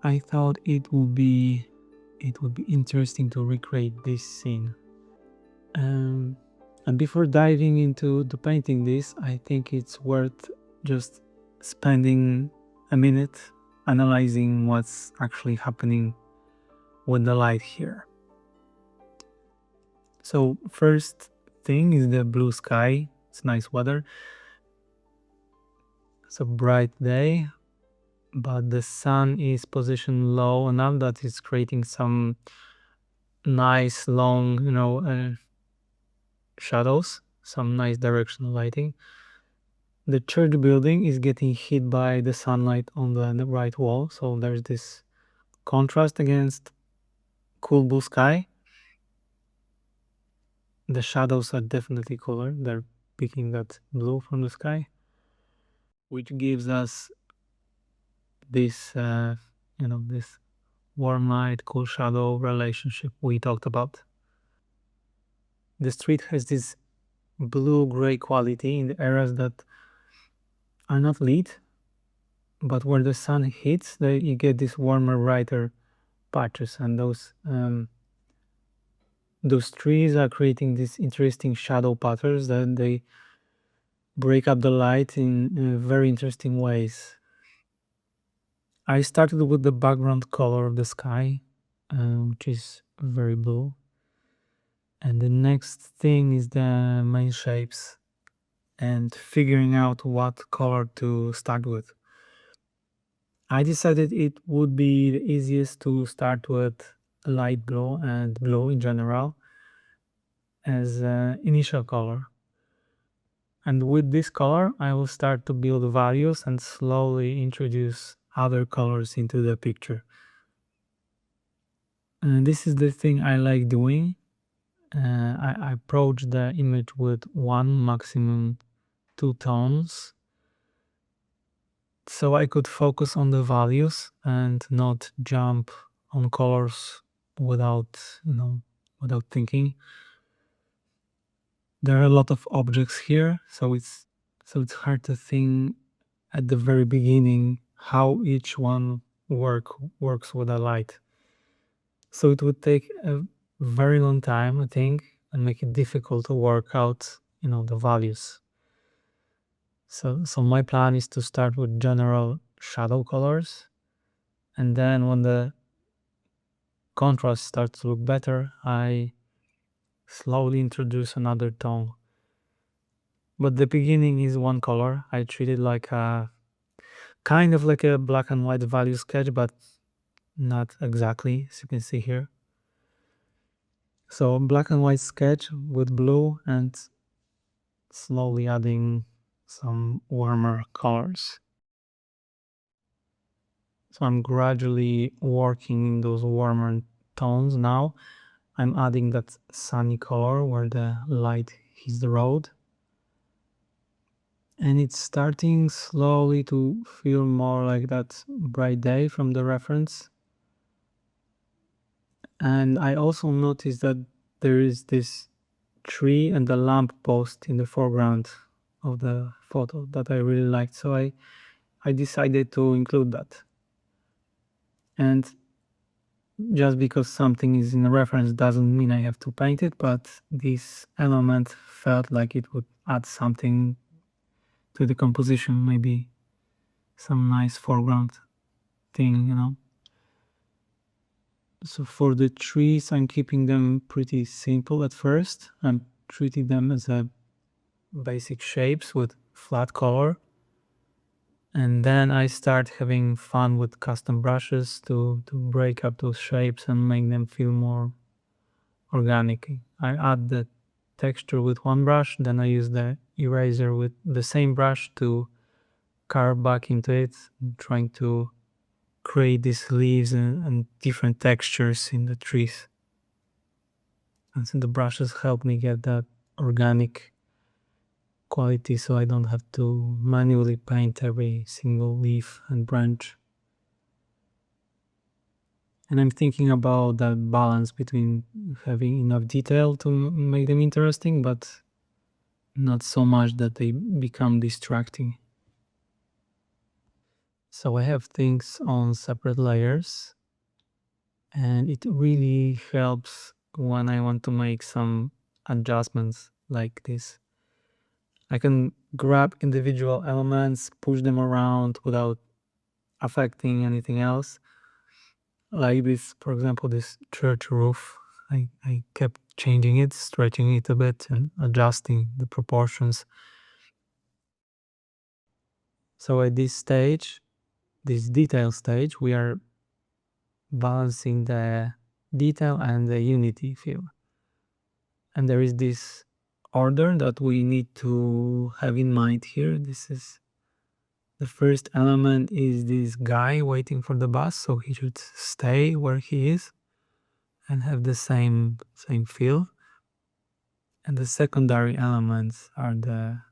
I thought it would be interesting to recreate this scene. And before diving into the painting this, I think it's worth just spending a minute analyzing what's actually happening with the light here. So first thing is the blue sky. It's nice weather. It's a bright day, but the sun is positioned low enough that it's creating some nice long, shadows, some nice directional lighting. The church building is getting hit by the sunlight on the right wall, so there's this contrast against cool blue sky. The shadows are definitely cooler, they're picking that blue from the sky, which gives us this this warm light cool shadow relationship we talked about. The street has this blue gray quality in the areas that are not lit, but where the sun hits, you get this warmer, brighter patches, and those trees are creating these interesting shadow patterns that they break up the light in very interesting ways. I started with the background color of the sky, which is very blue, and the next thing is the main shapes and figuring out what color to start with. I decided it would be the easiest to start with light blue and blue in general as initial color. And with this color, I will start to build values and slowly introduce other colors into the picture. And this is the thing I like doing. I approach the image with one, maximum two tones, so I could focus on the values and not jump on colors without, without thinking. There are a lot of objects here, so it's hard to think at the very beginning how each one works with a light. So it would take a very long time, I think, and make it difficult to work out, the values. So my plan is to start with general shadow colors, and then when the contrast starts to look better, I slowly introduce another tone. But the beginning is one color. I treat it like a kind of like a black and white value sketch, but not exactly, as you can see here. So black and white sketch with blue and slowly adding some warmer colors. So I'm gradually working in those warmer tones now. I'm adding that sunny color where the light hits the road. And it's starting slowly to feel more like that bright day from the reference. And I also noticed that there is this tree and the lamp post in the foreground of the photo that I really liked. So I decided to include that. And just because something is in a reference doesn't mean I have to paint it, but this element felt like it would add something to the composition, maybe some nice foreground thing. So for the trees, I'm keeping them pretty simple at first. I'm treating them as a basic shapes with flat color. And then I start having fun with custom brushes to break up those shapes and make them feel more organic. I add the texture with one brush, then I use the eraser with the same brush to carve back into it, trying to create these leaves and different textures in the trees. And so the brushes help me get that organic quality so I don't have to manually paint every single leaf and branch. And I'm thinking about that balance between having enough detail to make them interesting, but not so much that they become distracting. So I have things on separate layers, and it really helps when I want to make some adjustments like this. I can grab individual elements, push them around without affecting anything else. Like this, for example, this church roof. I kept changing it, stretching it a bit and adjusting the proportions. So at this stage, this detail stage, we are balancing the detail and the unity feel. And there is this order that we need to have in mind here. This is the first element is this guy waiting for the bus, so he should stay where he is and have the same feel. And the secondary elements are the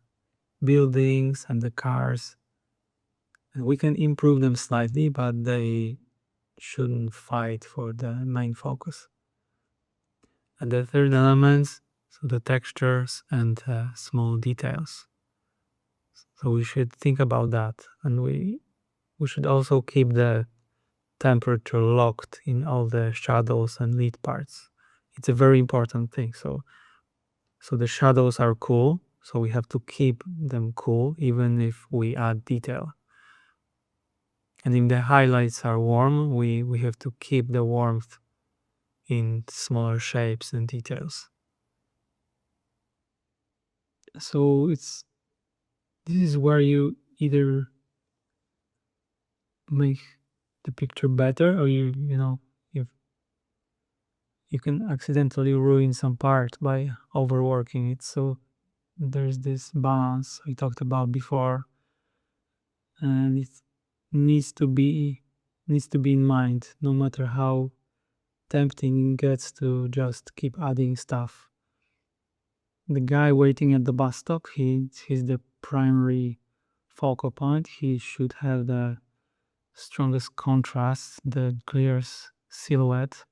buildings and the cars. And we can improve them slightly, but they shouldn't fight for the main focus. And the third elements, so the textures and small details. So we should think about that, and we should also keep the temperature locked in all the shadows and lead parts. It's a very important thing. So the shadows are cool, so we have to keep them cool even if we add detail. And if the highlights are warm, we have to keep the warmth in smaller shapes and details. So this is where you either make the picture better, or you can accidentally ruin some part by overworking it. So there's this balance I talked about before, and it needs to be in mind, no matter how tempting it gets to just keep adding stuff. The guy waiting at the bus stop, he's the primary focal point. He should have the strongest contrast, the clearest silhouette,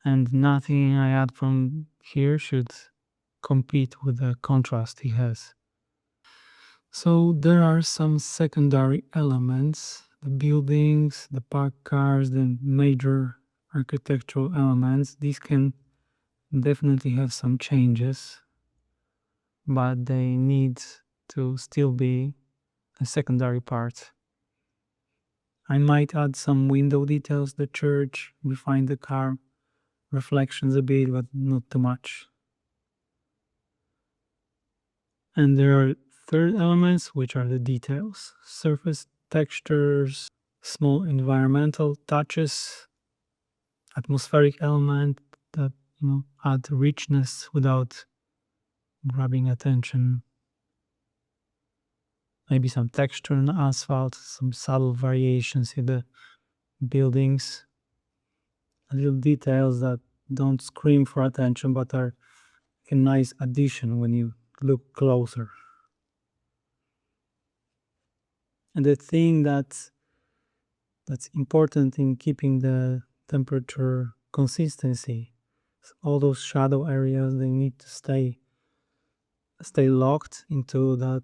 and nothing I add from here should compete with the contrast he has. So there are some secondary elements, the buildings, the parked cars, the major architectural elements. These can definitely have some changes, but they need to still be a secondary part. I might add some window details, the church, refine the car reflections a bit, but not too much. And there are third elements, which are the details, surface textures, small environmental touches, atmospheric element that add richness without grabbing attention. Maybe some texture in the asphalt, some subtle variations in the buildings, little details that don't scream for attention but are a nice addition when you look closer. And the thing that's important in keeping the temperature consistency, all those shadow areas, they need to stay locked into that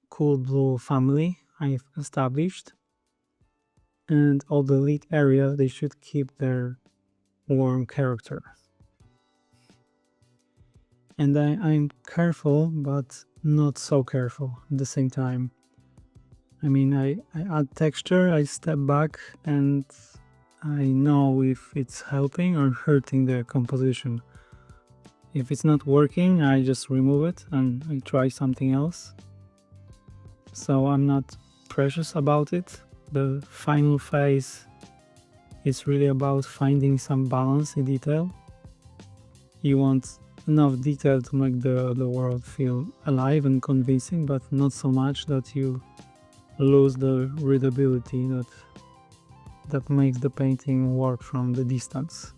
cool blue family I've established. And all the lead area, they should keep their warm character. And I'm careful, but not so careful at the same time. I mean, I add texture, I step back, and I know if it's helping or hurting the composition. If it's not working, I just remove it and I try something else. So I'm not precious about it. The final phase is really about finding some balance in detail. You want enough detail to make the world feel alive and convincing, but not so much that you lose the readability that makes the painting work from the distance.